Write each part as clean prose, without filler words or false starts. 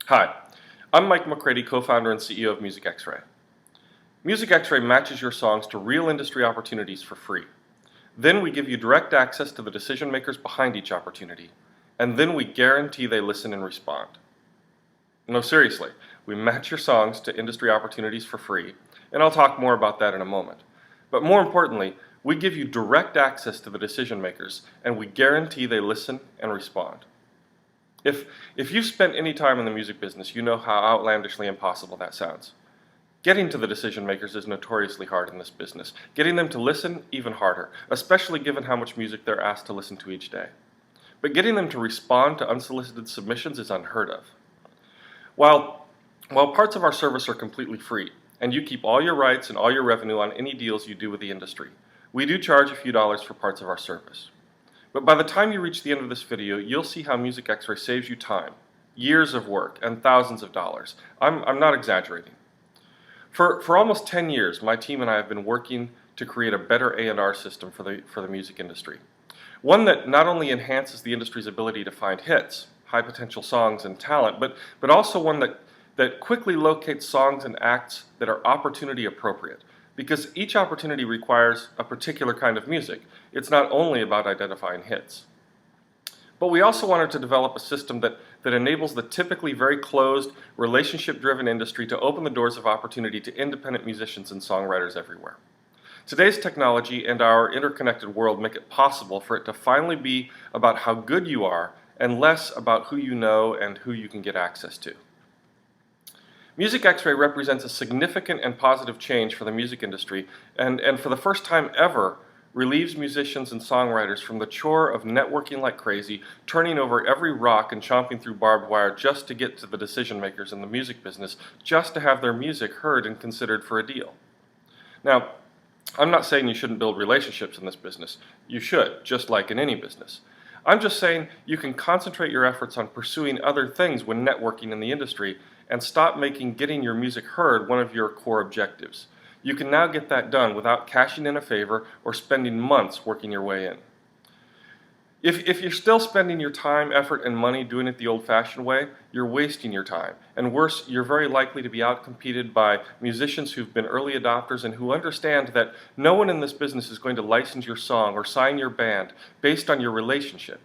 Hi, I'm Mike McCready, co-founder and CEO of Music Xray. Music Xray matches your songs to real industry opportunities for free. Then we give you direct access to the decision makers behind each opportunity, and then we guarantee they listen and respond. No, seriously, we match your songs to industry opportunities for free, and I'll talk more about that in a moment. But more importantly, we give you direct access to the decision makers, and we guarantee they listen and respond. If you've spent any time in the music business, you know how outlandishly impossible that sounds. Getting to the decision makers is notoriously hard in this business. Getting them to listen, even harder, especially given how much music they're asked to listen to each day. But getting them to respond to unsolicited submissions is unheard of. While parts of our service are completely free, and you keep all your rights and all your revenue on any deals you do with the industry, we do charge a few dollars for parts of our service. But by the time you reach the end of this video, you'll see how Music Xray saves you time, years of work, and thousands of dollars. I'm not exaggerating. For almost 10 years, my team and I have been working to create a better A&R system for the music industry. One that not only enhances the industry's ability to find hits, high potential songs and talent, but also one that quickly locates songs and acts that are opportunity appropriate. Because each opportunity requires a particular kind of music. It's not only about identifying hits. But we also wanted to develop a system that enables the typically very closed, relationship-driven industry to open the doors of opportunity to independent musicians and songwriters everywhere. Today's technology and our interconnected world make it possible for it to finally be about how good you are and less about who you know and who you can get access to. Music Xray represents a significant and positive change for the music industry and for the first time ever relieves musicians and songwriters from the chore of networking like crazy, turning over every rock and chomping through barbed wire just to get to the decision makers in the music business, just to have their music heard and considered for a deal. Now, I'm not saying you shouldn't build relationships in this business. You should, just like in any business. I'm just saying you can concentrate your efforts on pursuing other things when networking in the industry and stop making getting your music heard one of your core objectives. You can now get that done without cashing in a favor or spending months working your way in. If you're still spending your time, effort, and money doing it the old-fashioned way, you're wasting your time. And worse, you're very likely to be outcompeted by musicians who've been early adopters and who understand that no one in this business is going to license your song or sign your band based on your relationship.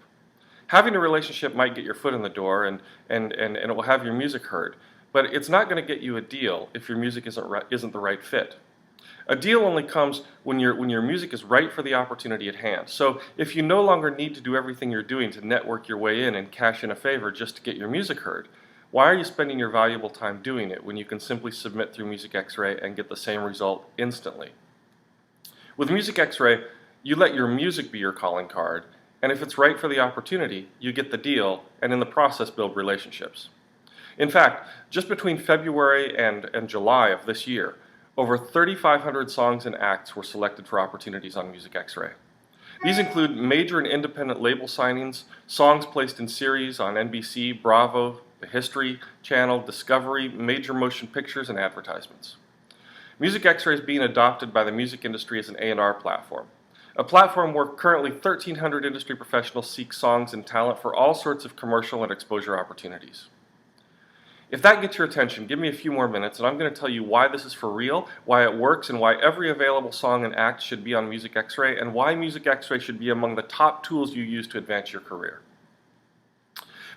Having a relationship might get your foot in the door and it will have your music heard, but it's not going to get you a deal if your music isn't the right fit. A deal only comes when your music is right for the opportunity at hand. So if you no longer need to do everything you're doing to network your way in and cash in a favor just to get your music heard, why are you spending your valuable time doing it when you can simply submit through Music Xray and get the same result instantly? With Music Xray, you let your music be your calling card, and if it's right for the opportunity, you get the deal and in the process build relationships. In fact, just between February and July of this year, over 3,500 songs and acts were selected for opportunities on Music Xray. These include major and independent label signings, songs placed in series on NBC, Bravo, the History Channel, Discovery, major motion pictures, and advertisements. Music Xray is being adopted by the music industry as an A&R platform. A platform where currently 1,300 industry professionals seek songs and talent for all sorts of commercial and exposure opportunities. If that gets your attention, give me a few more minutes and I'm going to tell you why this is for real, why it works, and why every available song and act should be on Music Xray, and why Music Xray should be among the top tools you use to advance your career.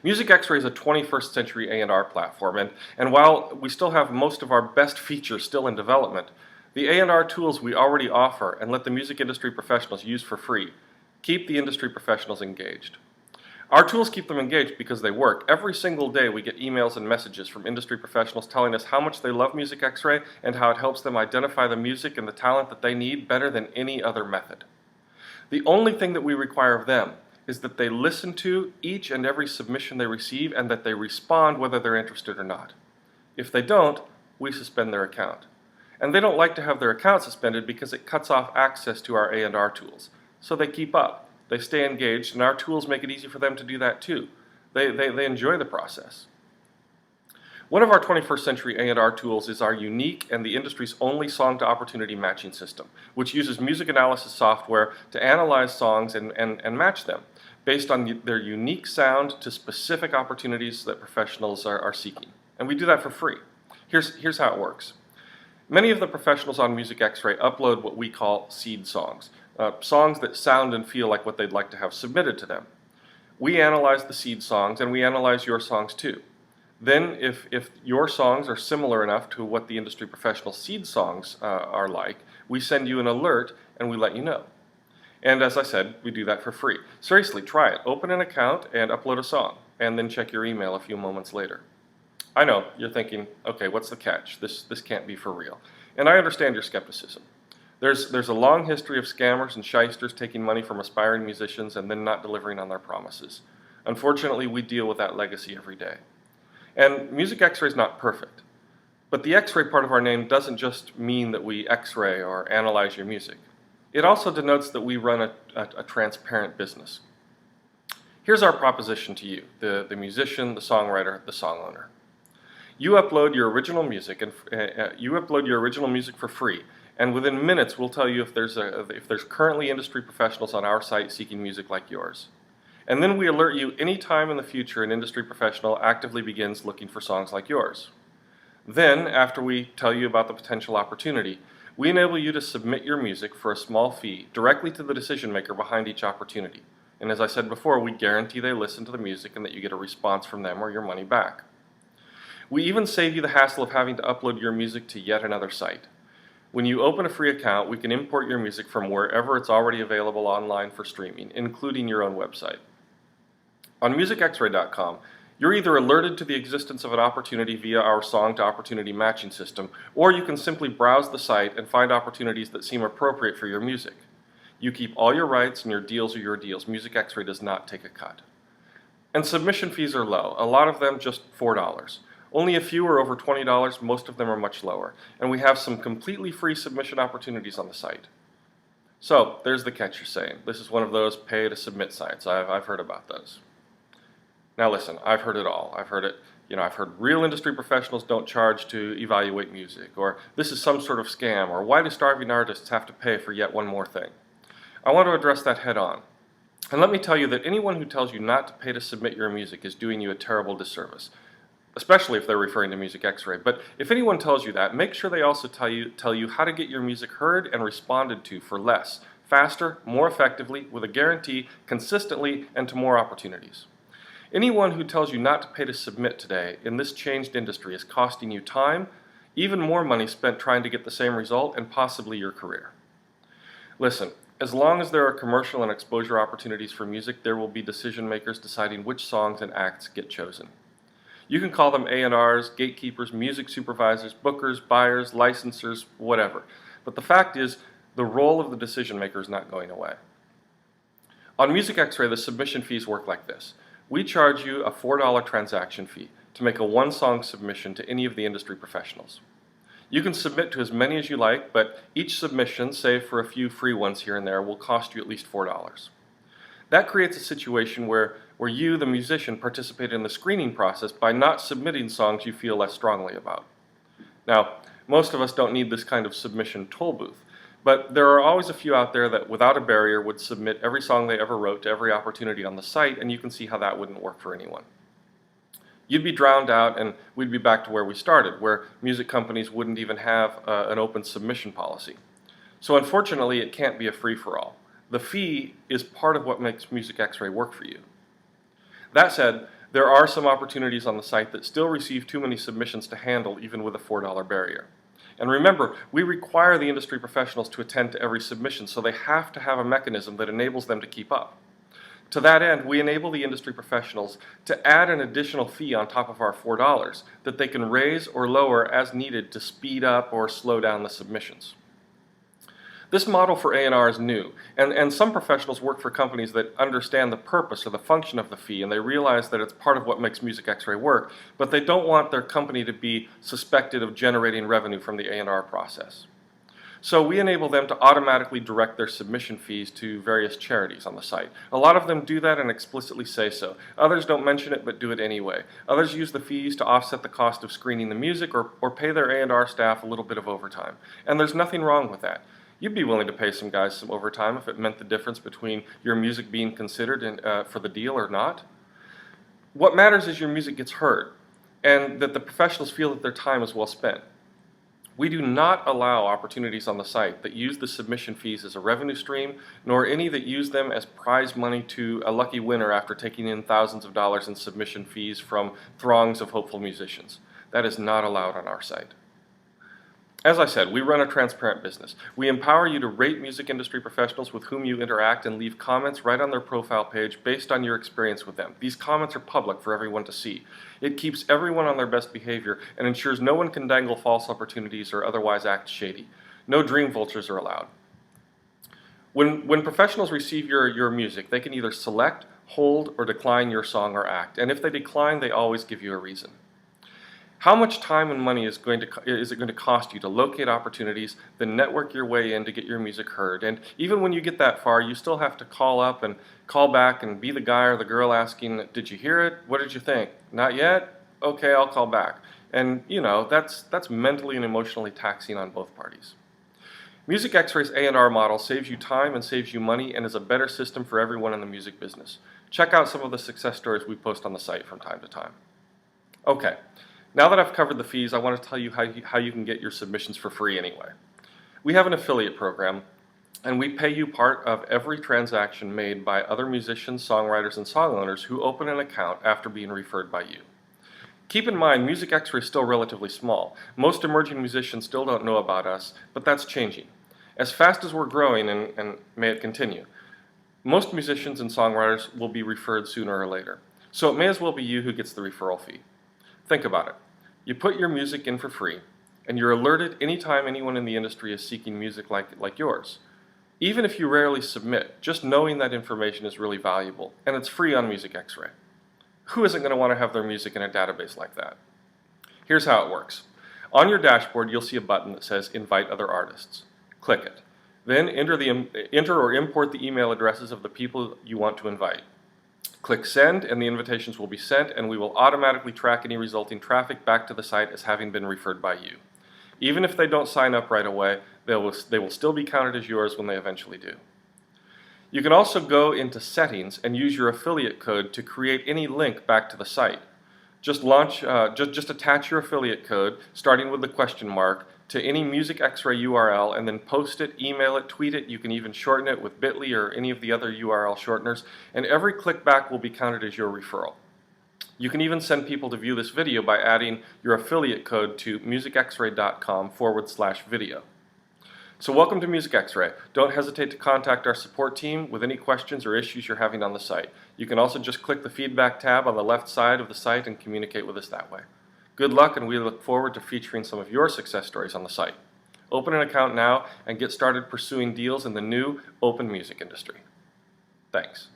Music Xray is a 21st century A&R platform, and while we still have most of our best features still in development, the A&R tools we already offer and let the music industry professionals use for free keep the industry professionals engaged. Our tools keep them engaged because they work. Every single day we get emails and messages from industry professionals telling us how much they love Music Xray and how it helps them identify the music and the talent that they need better than any other method. The only thing that we require of them is that they listen to each and every submission they receive and that they respond whether they're interested or not. If they don't, we suspend their account. And they don't like to have their account suspended because it cuts off access to our A&R tools. So they keep up. They stay engaged, and our tools make it easy for them to do that too. They enjoy the process. One of our 21st century A&R tools is our unique and the industry's only song-to-opportunity matching system, which uses music analysis software to analyze songs and match them based on their unique sound to specific opportunities that professionals are seeking. And we do that for free. Here's how it works. Many of the professionals on Music Xray upload what we call seed songs, songs that sound and feel like what they'd like to have submitted to them. We analyze the seed songs, and we analyze your songs too. Then, if your songs are similar enough to what the industry professional seed songs are like, we send you an alert and we let you know. And as I said, we do that for free. Seriously, try it. Open an account and upload a song, and then check your email a few moments later. I know, you're thinking, okay, what's the catch? This can't be for real. And I understand your skepticism. There's a long history of scammers and shysters taking money from aspiring musicians and then not delivering on their promises. Unfortunately, we deal with that legacy every day. And Music Xray is not perfect. But the X-ray part of our name doesn't just mean that we X-ray or analyze your music. It also denotes that we run a transparent business. Here's our proposition to you, the musician, the songwriter, the song owner. You upload your original music for free, and within minutes we'll tell you if there's currently industry professionals on our site seeking music like yours. And then we alert you any time in the future an industry professional actively begins looking for songs like yours. Then, after we tell you about the potential opportunity, we enable you to submit your music for a small fee directly to the decision maker behind each opportunity. And as I said before, we guarantee they listen to the music and that you get a response from them or your money back. We even save you the hassle of having to upload your music to yet another site. When you open a free account, we can import your music from wherever it's already available online for streaming, including your own website. On musicxray.com, you're either alerted to the existence of an opportunity via our song-to-opportunity matching system, or you can simply browse the site and find opportunities that seem appropriate for your music. You keep all your rights and your deals are your deals. Music Xray does not take a cut. And submission fees are low, a lot of them just $4. Only a few are over $20, most of them are much lower. And we have some completely free submission opportunities on the site. So, there's the catch you're saying. This is one of those pay to submit sites. I've heard about those. Now listen, I've heard it all. I've heard real industry professionals don't charge to evaluate music, or this is some sort of scam, or why do starving artists have to pay for yet one more thing? I want to address that head on. And let me tell you that anyone who tells you not to pay to submit your music is doing you a terrible disservice, especially if they're referring to Music Xray. But if anyone tells you that, make sure they also tell you how to get your music heard and responded to for less, faster, more effectively, with a guarantee, consistently, and to more opportunities. Anyone who tells you not to pay to submit today in this changed industry is costing you time, even more money spent trying to get the same result, and possibly your career. Listen, as long as there are commercial and exposure opportunities for music, there will be decision makers deciding which songs and acts get chosen. You can call them A&Rs, gatekeepers, music supervisors, bookers, buyers, licensors, whatever. But the fact is, the role of the decision maker is not going away. On Music Xray, the submission fees work like this. We charge you a $4 transaction fee to make a one-song submission to any of the industry professionals. You can submit to as many as you like, but each submission, save for a few free ones here and there, will cost you at least $4. That creates a situation where you, the musician, participate in the screening process by not submitting songs you feel less strongly about. Now, most of us don't need this kind of submission toll booth, but there are always a few out there that without a barrier would submit every song they ever wrote to every opportunity on the site, and you can see how that wouldn't work for anyone. You'd be drowned out and we'd be back to where we started, where music companies wouldn't even have an open submission policy. So unfortunately, it can't be a free-for-all. The fee is part of what makes Music Xray work for you. That said, there are some opportunities on the site that still receive too many submissions to handle even with a $4 barrier. And remember, we require the industry professionals to attend to every submission, so they have to have a mechanism that enables them to keep up. To that end, we enable the industry professionals to add an additional fee on top of our $4 that they can raise or lower as needed to speed up or slow down the submissions. This model for A&R is new, and some professionals work for companies that understand the purpose or the function of the fee, and they realize that it's part of what makes Music Xray work, but they don't want their company to be suspected of generating revenue from the A&R process. So we enable them to automatically direct their submission fees to various charities on the site. A lot of them do that and explicitly say so. Others don't mention it but do it anyway. Others use the fees to offset the cost of screening the music or pay their A&R staff a little bit of overtime. And there's nothing wrong with that. You'd be willing to pay some guys some overtime if it meant the difference between your music being considered for the deal or not. What matters is your music gets heard. and that the professionals feel that their time is well spent. We do not allow opportunities on the site that use the submission fees as a revenue stream, nor any that use them as prize money to a lucky winner after taking in thousands of dollars in submission fees from throngs of hopeful musicians. That is not allowed on our site. As I said, we run a transparent business. We empower you to rate music industry professionals with whom you interact and leave comments right on their profile page based on your experience with them. These comments are public for everyone to see. It keeps everyone on their best behavior and ensures no one can dangle false opportunities or otherwise act shady. No dream vultures are allowed. When professionals receive your music, they can either select, hold, or decline your song or act. And if they decline, they always give you a reason. How much time and money is it going to cost you to locate opportunities, then network your way in to get your music heard? And even when you get that far, you still have to call up and call back and be the guy or the girl asking, did you hear it? What did you think? Not yet? Okay, I'll call back. And that's mentally and emotionally taxing on both parties. Music X-Ray's A&R model saves you time and saves you money and is a better system for everyone in the music business. Check out some of the success stories we post on the site from time to time. Okay. Now that I've covered the fees, I want to tell you how you can get your submissions for free anyway. We have an affiliate program, and we pay you part of every transaction made by other musicians, songwriters, and song owners who open an account after being referred by you. Keep in mind, Music X-Ray is still relatively small. Most emerging musicians still don't know about us, but that's changing. As fast as we're growing, and may it continue, most musicians and songwriters will be referred sooner or later. So it may as well be you who gets the referral fee. Think about it. You put your music in for free, and you're alerted anytime anyone in the industry is seeking music like yours. Even if you rarely submit, just knowing that information is really valuable, and it's free on Music X-Ray. Who isn't going to want to have their music in a database like that? Here's how it works. On your dashboard, you'll see a button that says Invite Other Artists. Click it. Then enter or import the email addresses of the people you want to invite. Click Send, and the invitations will be sent, and we will automatically track any resulting traffic back to the site as having been referred by you. Even if they don't sign up right away, they will still be counted as yours when they eventually do. You can also go into Settings and use your affiliate code to create any link back to the site. Just attach your affiliate code, starting with the question mark, to any Music X-Ray URL and then post it, email it, tweet it. You can even shorten it with bit.ly or any of the other URL shorteners, and every click back will be counted as your referral. You can even send people to view this video by adding your affiliate code to musicxray.com/video. So welcome to Music X-Ray. Don't hesitate to contact our support team with any questions or issues you're having on the site. You can also just click the feedback tab on the left side of the site and communicate with us that way. Good luck, and we look forward to featuring some of your success stories on the site. Open an account now and get started pursuing deals in the new open music industry. Thanks.